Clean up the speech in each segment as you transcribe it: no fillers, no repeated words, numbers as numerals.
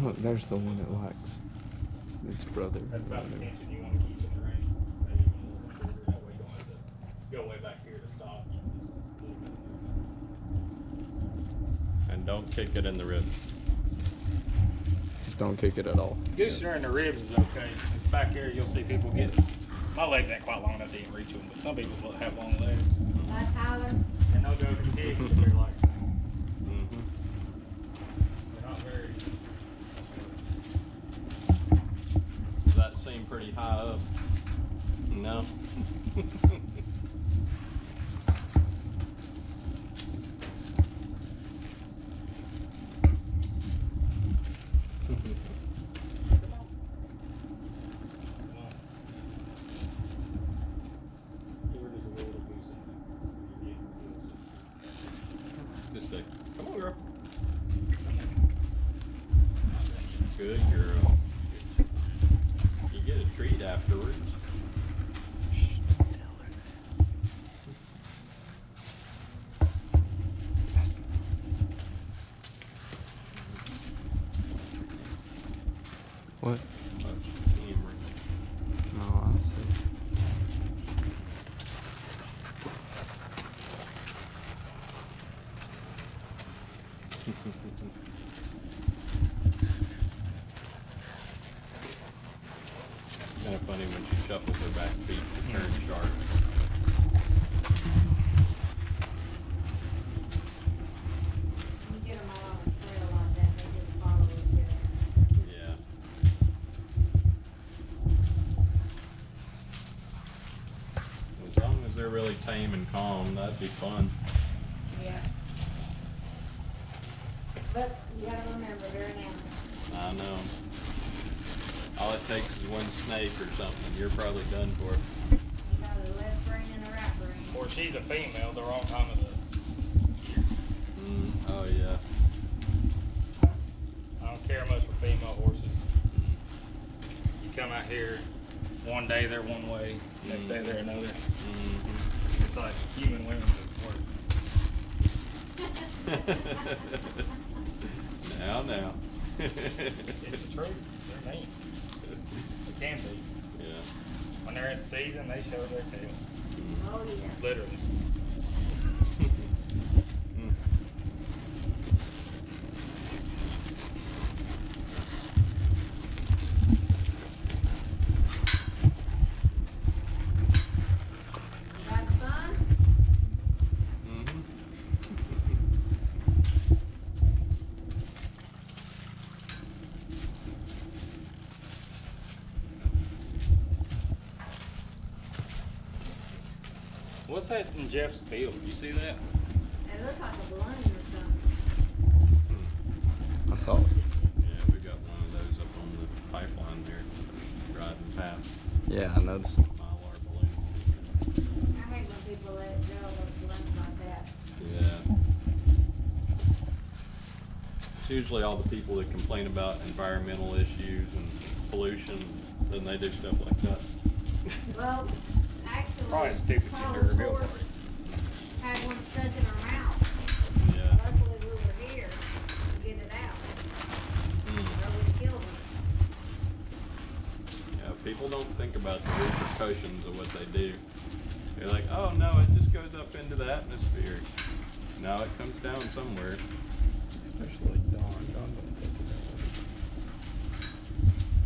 Look, there's the one that likes its brother. That's about the tension you want to keep in the rein. Maybe even a little shorter. That way you don't have to go way back here to stop. And don't kick it in the ribs. Just don't kick it at all. Goosing her in the ribs is okay. Back here, you'll see people get. My legs ain't quite long enough to even reach them, but some people have long legs. Hi, Tyler. And they'll go to the kick if they're like. They're not very. Does that seem pretty high up? No. Just say, come on, girl. Good girl. You get a treat afterwards. What? Camera. Oh, I see. Kind of funny when she shuffles her back feet to turn sharp. You get them all on a trail like that, they just follow each other. Yeah. As long as they're really tame and calm, that'd be fun. Yeah. But you gotta remember, they're an animal. I know. All it takes is one snake or something, you're probably done for. You got a left brain and a right brain. Or she's a female, the wrong time of the. Oh yeah. I don't care much for female horses. You come out here, one day they're one way, next day they're another. It's like human women at work. Now. It's the truth. They're mean. They can be. Yeah. When they're in season, they show their tail. Oh, yeah. Literally. You having fun? What's that in Jeff's field? You see that? It looks like a balloon or something. I saw it. Yeah, we got one of those up on the pipeline there, driving past. Yeah, I noticed it. Mylar balloon. I hate when people let it go, those balloons like that. Yeah. It's usually all the people that complain about environmental issues and pollution, then they do stuff like that. Well, actually, Probably stupid Paula's to reveal horse for you. had one stuck in her mouth. Yeah. Luckily, we were here to get it out. Or we killed her. Yeah, people don't think about the repercussions of what they do. They're like, oh no, it just goes up into the atmosphere. No, it comes down somewhere. Especially Don. Don don't think about it.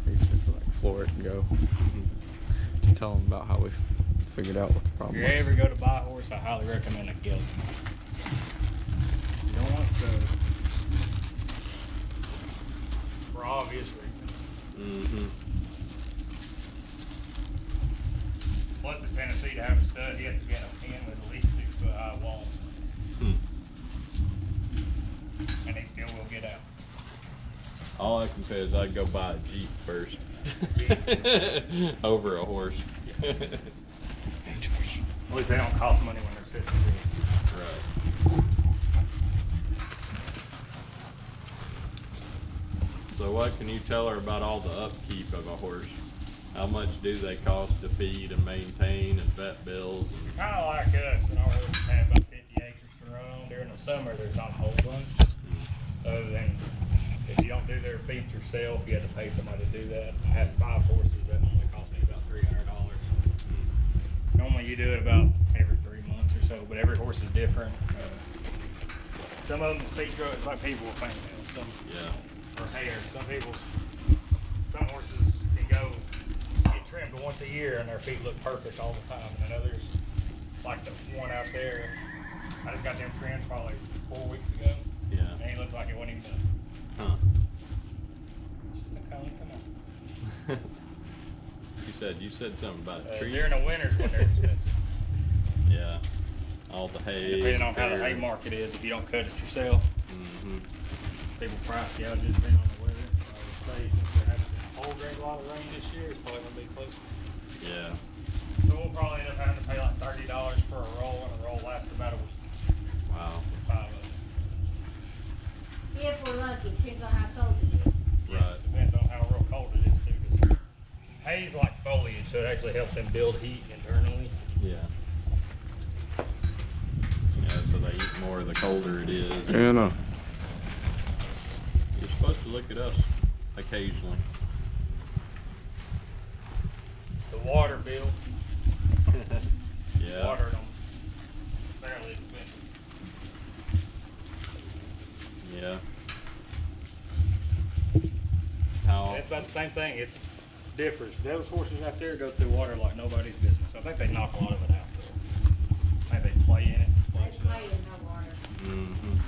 He's just like floor it and go. Tell him about how we figured out what the If problem you was. ever go to buy a horse, I highly recommend a gelding. You don't want to, for obvious reasons. Plus, in Tennessee, to have a stud, he has to be in a pen with at least 6 foot high walls, and he still will get out. All I can say is I'd go buy a Jeep first. Over a horse. At least they don't cost money when they're sitting still. Right. So what can you tell her about all the upkeep of a horse? How much do they cost to feed and maintain and vet bills? And Kind of like us, and our horses have about 50 acres to run on. During the summer, there's not a whole bunch. Other than if you don't do their feed feed yourself, you had to pay somebody to do that. I had 5 horses, that normally cost me about $300. Normally you do it about every 3 months or so, but every horse is different. Some of them feed grow, it's like people with females, some or hair. Some horses can go get trimmed once a year and their feet look perfect all the time, and others, like the one out there, I just got them trimmed probably 4 weeks ago. Yeah. And he looked like it wasn't even done. Huh. Come on. You said something about a tree. During the winters when they're expensive. Yeah. All the hay. Depending on how the hay there. market is, if you don't cut it yourself, Mhm. people price you out just depending on the weather. I would say since there hasn't been a whole great lot of rain this year, it's probably gonna be close. Yeah. So we'll probably end up having to pay like $30 for a roll, and a roll lasts about a week. Wow. For 5 of them. If we're lucky, depends on how cold it is. Right. Depends on how real cold it is too. 'Cause hay's like foliage, so it actually helps them build heat internally. Yeah. Yeah, so they eat more the colder it is. Yeah, no. You're supposed to look at us occasionally. The water bill, Yeah. water them, fairly expensive. Yeah. How? And it's about the same thing. It's differs. Those horses out there go through water like nobody's business. I think they knock a lot of it out though. I think they play in it. They play in no water. Mhm.